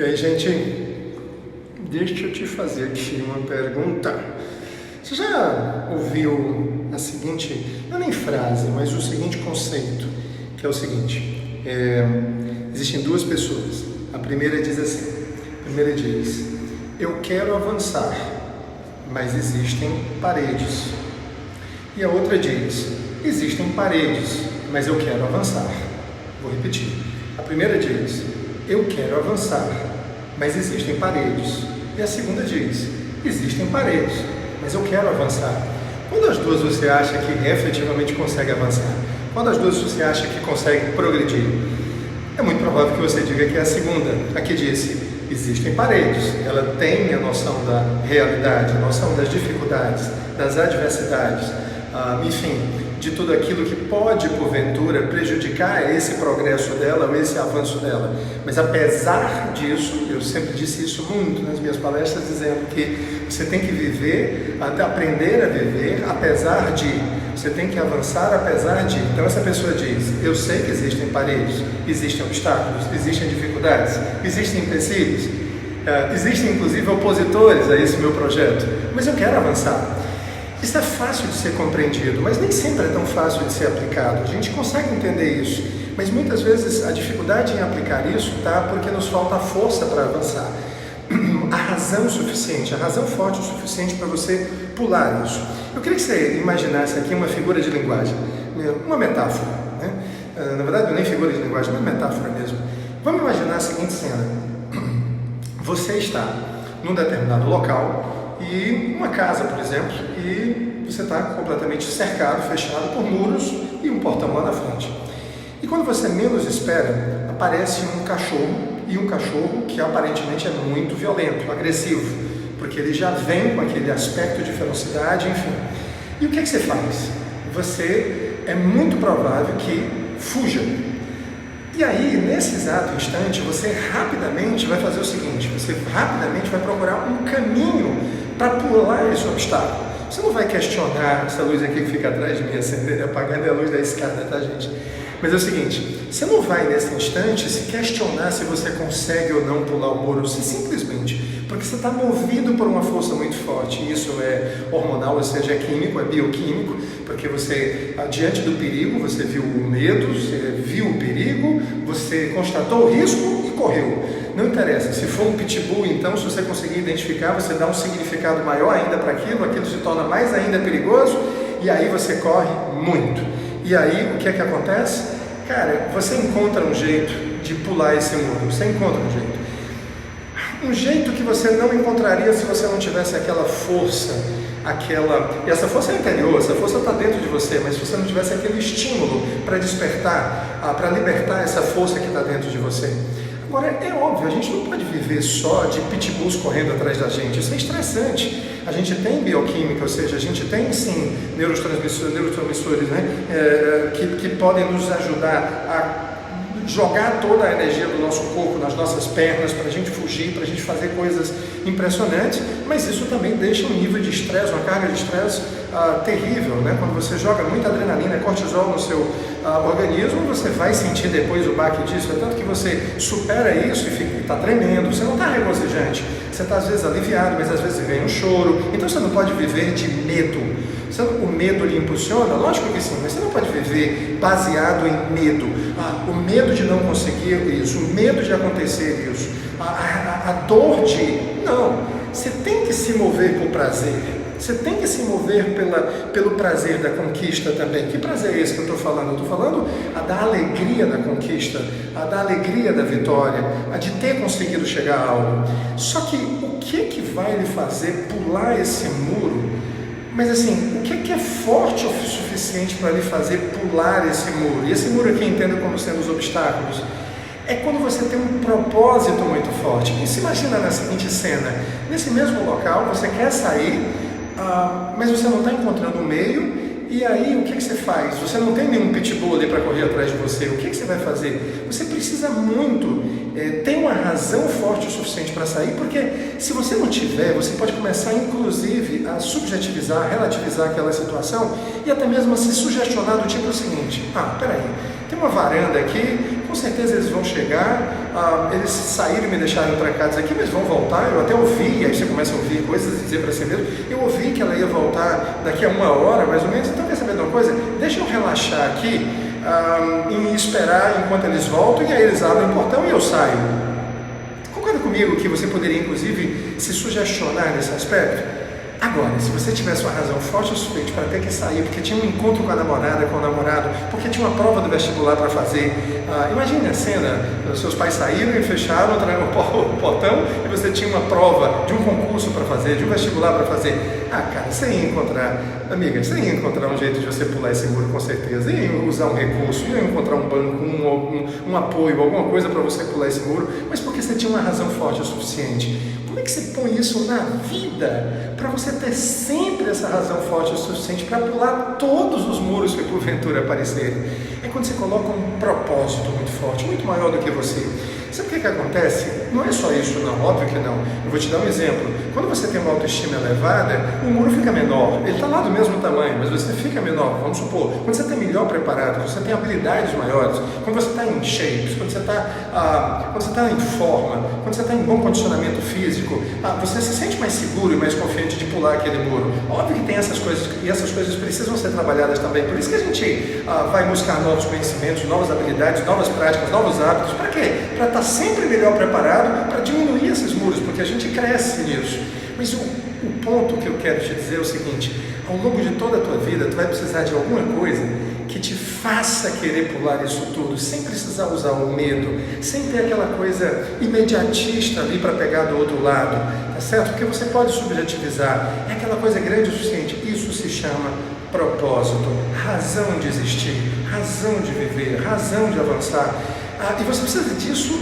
E aí, gente, deixa eu te fazer aqui uma pergunta. Você já ouviu a seguinte, não é nem frase, mas o seguinte conceito, que é o seguinte, existem duas pessoas. A primeira diz assim, eu quero avançar, mas existem paredes. E a outra diz, existem paredes, mas eu quero avançar. Vou repetir. A primeira diz, eu quero avançar, mas existem paredes. E a segunda diz, existem paredes, mas eu quero avançar. Quando as duas você acha que efetivamente consegue avançar? Quando as duas você acha que consegue progredir? É muito provável que você diga que é a segunda, a que disse, existem paredes. Ela tem a noção da realidade, a noção das dificuldades, das adversidades, enfim, de tudo aquilo que pode, porventura, prejudicar esse progresso dela ou esse avanço dela. Mas apesar disso, eu sempre disse isso muito nas minhas palestras, dizendo que você tem que viver, aprender a viver, apesar de, você tem que avançar apesar de. Então essa pessoa diz, eu sei que existem paredes, existem obstáculos, existem dificuldades, existem empecilhos, existem inclusive opositores a esse meu projeto, mas eu quero avançar. Isso é fácil de ser compreendido, mas nem sempre é tão fácil de ser aplicado. A gente consegue entender isso, mas muitas vezes a dificuldade em aplicar isso está porque nos falta a força para avançar. A razão suficiente, a razão forte o suficiente para você pular isso. Eu queria que você imaginasse aqui uma figura de linguagem, uma metáfora, né? Na verdade não é nem figura de linguagem, mas metáfora mesmo. Vamos imaginar a seguinte cena. Você está num determinado local, e uma casa, por exemplo, e você está completamente cercado, fechado por muros e um portão lá na frente. E quando você menos espera, aparece um cachorro, e um cachorro que aparentemente é muito violento, agressivo, porque ele já vem com aquele aspecto de ferocidade, enfim. E o que você faz? Você é muito provável que fuja. E aí, nesse exato instante, você rapidamente vai fazer o seguinte, você rapidamente vai procurar um caminho para pular esse obstáculo. Você não vai questionar essa luz aqui que fica atrás de mim, acendendo e apagando, é a luz da escada, tá, gente? Mas é o seguinte, você não vai nesse instante se questionar se você consegue ou não pular o muro, você simplesmente, porque você está movido por uma força muito forte, isso é hormonal, ou seja, é químico, é bioquímico, porque você, diante do perigo, você viu o medo, você viu o perigo, você constatou o risco e correu. Não interessa, se for um pitbull, então, se você conseguir identificar, você dá um significado maior ainda para aquilo, aquilo se torna mais ainda perigoso, e aí você corre muito. E aí, o que é que acontece? Cara, você encontra um jeito de pular esse muro, você encontra um jeito. Um jeito que você não encontraria se você não tivesse aquela força, e essa força é interior, essa força está dentro de você, mas se você não tivesse aquele estímulo para despertar, para libertar essa força que está dentro de você. Agora, é óbvio, a gente não pode viver só de pitbulls correndo atrás da gente, isso é estressante. A gente tem bioquímica, ou seja, a gente tem sim neurotransmissores, né, que podem nos ajudar a jogar toda a energia do nosso corpo nas nossas pernas, para a gente fugir, para a gente fazer coisas impressionantes, mas isso também deixa um nível de estresse, uma carga de estresse terrível, né? Quando você joga muita adrenalina, cortisol no seu organismo, você vai sentir depois o baque disso, é tanto que você supera isso e está tremendo, você não está regozijante, você está às vezes aliviado, mas às vezes vem um choro, então você não pode viver de medo. O medo lhe impulsiona? Lógico que sim, mas você não pode viver baseado em medo. O medo de não conseguir isso, o medo de acontecer isso, a dor de... Não, você tem que se mover por prazer. Você tem que se mover pelo prazer da conquista também. Que prazer é esse que eu estou falando? Eu estou falando da alegria da conquista, da alegria da vitória, de ter conseguido chegar a algo. Só que o que vai lhe fazer pular esse muro? Mas assim, o que é forte o suficiente para lhe fazer pular esse muro? E esse muro aqui entenda como sendo os obstáculos. É quando você tem um propósito muito forte. E se imagina na seguinte cena, nesse mesmo local, você quer sair, mas você não está encontrando o meio, e aí o que você faz? Você não tem nenhum pitbull ali para correr atrás de você, o que você vai fazer? Você precisa muito ter uma razão forte o suficiente para sair, porque se você não tiver, você pode começar inclusive a subjetivizar, relativizar aquela situação, e até mesmo a se sugestionar do tipo o seguinte, peraí, Tem uma varanda aqui, com certeza eles vão chegar, eles saíram e me deixaram trancados aqui, mas vão voltar. Eu até ouvi, aí você começa a ouvir coisas e dizer para si mesmo, eu ouvi que ela ia voltar daqui a 1 hora, mais ou menos, então quer saber de uma coisa? Deixa eu relaxar aqui e esperar enquanto eles voltam, e aí eles abrem o portão e eu saio. Concorda comigo que você poderia, inclusive, se sugestionar nesse aspecto? Agora, se você tivesse uma razão forte o suficiente para ter que sair, porque tinha um encontro com a namorada, com o namorado, porque tinha uma prova do vestibular para fazer, imagine a cena, os seus pais saíram e fecharam o portão e você tinha uma prova de um concurso para fazer, de um vestibular para fazer. Cara, você ia encontrar, amiga, você ia encontrar um jeito de você pular esse muro com certeza, ia usar um recurso, ia encontrar um banco, um apoio, alguma coisa para você pular esse muro, mas porque você tinha uma razão forte o suficiente. Como é que você põe isso na vida para você ter sempre essa razão forte o suficiente para pular todos os muros que porventura aparecerem? É quando você coloca um propósito muito forte, muito maior do que você. Sabe o que acontece? Não é só isso, não, óbvio que não. Eu vou te dar um exemplo. Quando você tem uma autoestima elevada, o muro fica menor. Ele está lá do mesmo tamanho, mas você fica menor. Vamos supor, quando você está melhor preparado, você tem habilidades maiores, quando você está em shapes, quando você está em forma, quando você está em bom condicionamento físico, você se sente mais seguro e mais confiante de pular aquele muro. Óbvio que tem essas coisas, e essas coisas precisam ser trabalhadas também. Por isso que a gente vai buscar novos conhecimentos, novas habilidades, novas práticas, novos hábitos. Para quê? Para estar sempre melhor preparado para diminuir esses muros, porque a gente cresce nisso. Mas o ponto que eu quero te dizer é o seguinte: ao longo de toda a tua vida, tu vai precisar de alguma coisa que te faça querer pular isso tudo, sem precisar usar o medo, sem ter aquela coisa imediatista ali para pegar do outro lado, tá certo? Porque você pode subjetivizar, é aquela coisa grande o suficiente. Isso se chama propósito, razão de existir, razão de viver, razão de avançar. E você precisa disso,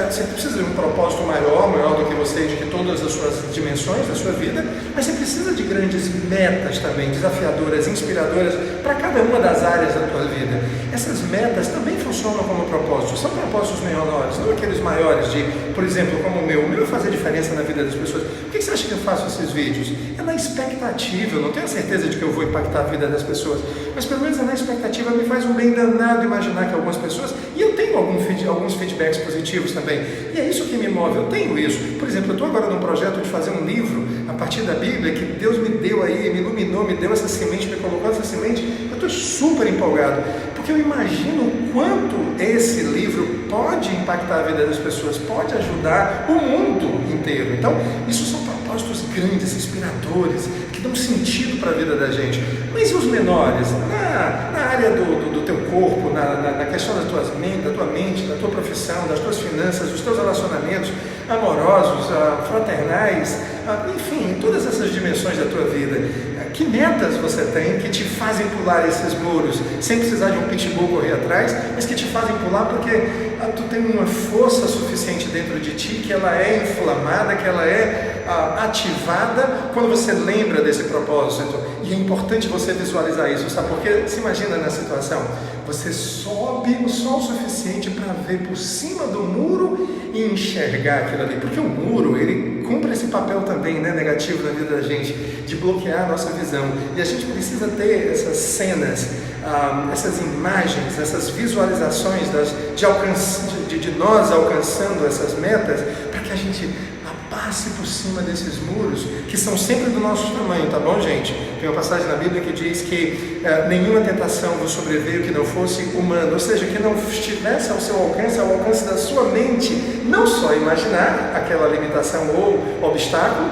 você precisa de um propósito maior do que você e de que todas as suas dimensões da sua vida, mas você precisa de grandes metas também, desafiadoras, inspiradoras para cada uma das áreas da tua vida. Essas metas também funcionam como propósitos, são propósitos menores, não aqueles maiores de, por exemplo, como o meu é fazer diferença na vida das pessoas. Por que você acha que eu faço esses vídeos? É na expectativa, eu não tenho a certeza de que eu vou impactar a vida das pessoas, mas pelo menos é na expectativa, me faz um bem danado imaginar que algumas pessoas, e eu tenho alguns feedbacks positivos também, e é isso que me move, eu tenho isso. Por exemplo, eu estou agora num projeto de fazer um livro a partir da Bíblia, que Deus me deu aí, me iluminou, me deu essa semente, me colocou essa semente. Eu estou super empolgado, porque eu imagino o quanto esse livro pode impactar a vida das pessoas, pode ajudar o mundo inteiro. Então, isso são propósitos grandes, inspiradores, que dão sentido para a vida da gente. Mas e os menores? Na área do teu corpo, na questão da tua mente, da tua profissão, das tuas finanças, dos teus relacionamentos amorosos, fraternais, enfim, em todas essas dimensões da tua vida. Que metas você tem que te fazem pular esses muros, sem precisar de um pitbull correr atrás, mas que te fazem pular porque tu tem uma força suficiente dentro de ti, que ela é inflamada, que ela é ativada quando você lembra desse propósito. E é importante você visualizar isso, sabe? Porque se imagina na situação, você sobe o sol suficiente para ver por cima do muro e enxergar aquilo ali, porque o muro, ele cumpre esse papel também, né, negativo na vida da gente, de bloquear a nossa visão, e a gente precisa ter essas cenas, essas imagens, essas visualizações de nós alcançando essas metas, para que a gente passe por cima desses muros, que são sempre do nosso tamanho, tá bom, gente? Tem uma passagem na Bíblia que diz que nenhuma tentação vos sobreveio que não fosse humana, ou seja, que não estivesse ao seu alcance, ao alcance da sua mente, não só imaginar aquela limitação ou obstáculo,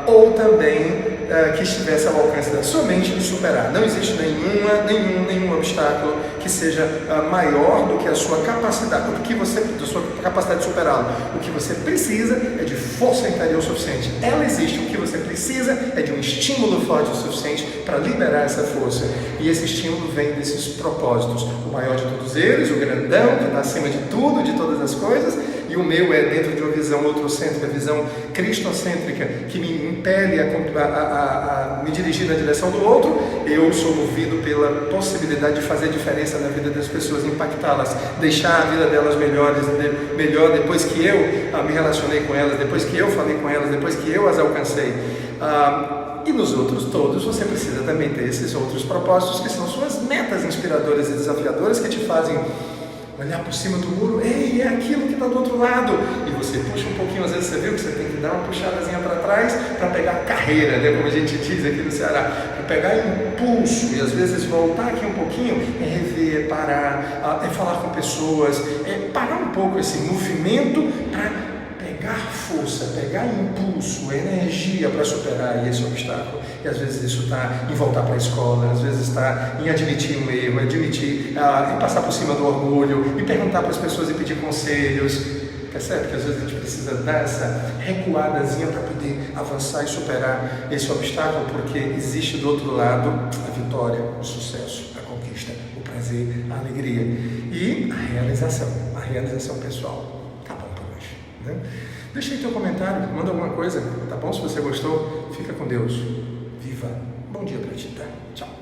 ou também que estivesse ao alcance da sua mente de superar. Não existe nenhum obstáculo que seja maior do que a sua capacidade, da sua capacidade de superá-lo. O que você precisa é de força interior suficiente. Ela existe. O que você precisa é de um estímulo forte o suficiente para liberar essa força. E esse estímulo vem desses propósitos. O maior de todos eles, o grandão, que está acima de tudo, de todas as coisas. E o meu é dentro de uma visão outrocêntrica, visão cristocêntrica, que me impele a me dirigir na direção do outro. Eu sou movido pela possibilidade de fazer diferença na vida das pessoas, impactá-las, deixar a vida delas melhor depois que eu me relacionei com elas, depois que eu falei com elas, depois que eu as alcancei. E nos outros todos você precisa também ter esses outros propósitos que são suas metas inspiradoras e desafiadoras que te fazem olhar por cima do muro. Ei, é aquilo que está do outro lado. E você puxa um pouquinho, às vezes você viu que você tem que dar uma puxadazinha para trás para pegar carreira, né? Como a gente diz aqui no Ceará, para pegar impulso. E às vezes voltar aqui um pouquinho é rever, é parar, é falar com pessoas, é parar um pouco esse movimento para pegar força, pegar impulso, energia para superar esse obstáculo. E às vezes isso está em voltar para a escola, às vezes está em admitir um erro, em passar por cima do orgulho, em perguntar para as pessoas e pedir conselhos. Percebe que às vezes a gente precisa dar essa recuadazinha para poder avançar e superar esse obstáculo, porque existe do outro lado a vitória, o sucesso, a conquista, o prazer, a alegria e a realização pessoal. Tá bom por hoje, né? Deixa aí teu comentário, manda alguma coisa, tá bom? Se você gostou, fica com Deus. Viva! Bom dia pra ti, tá? Tchau!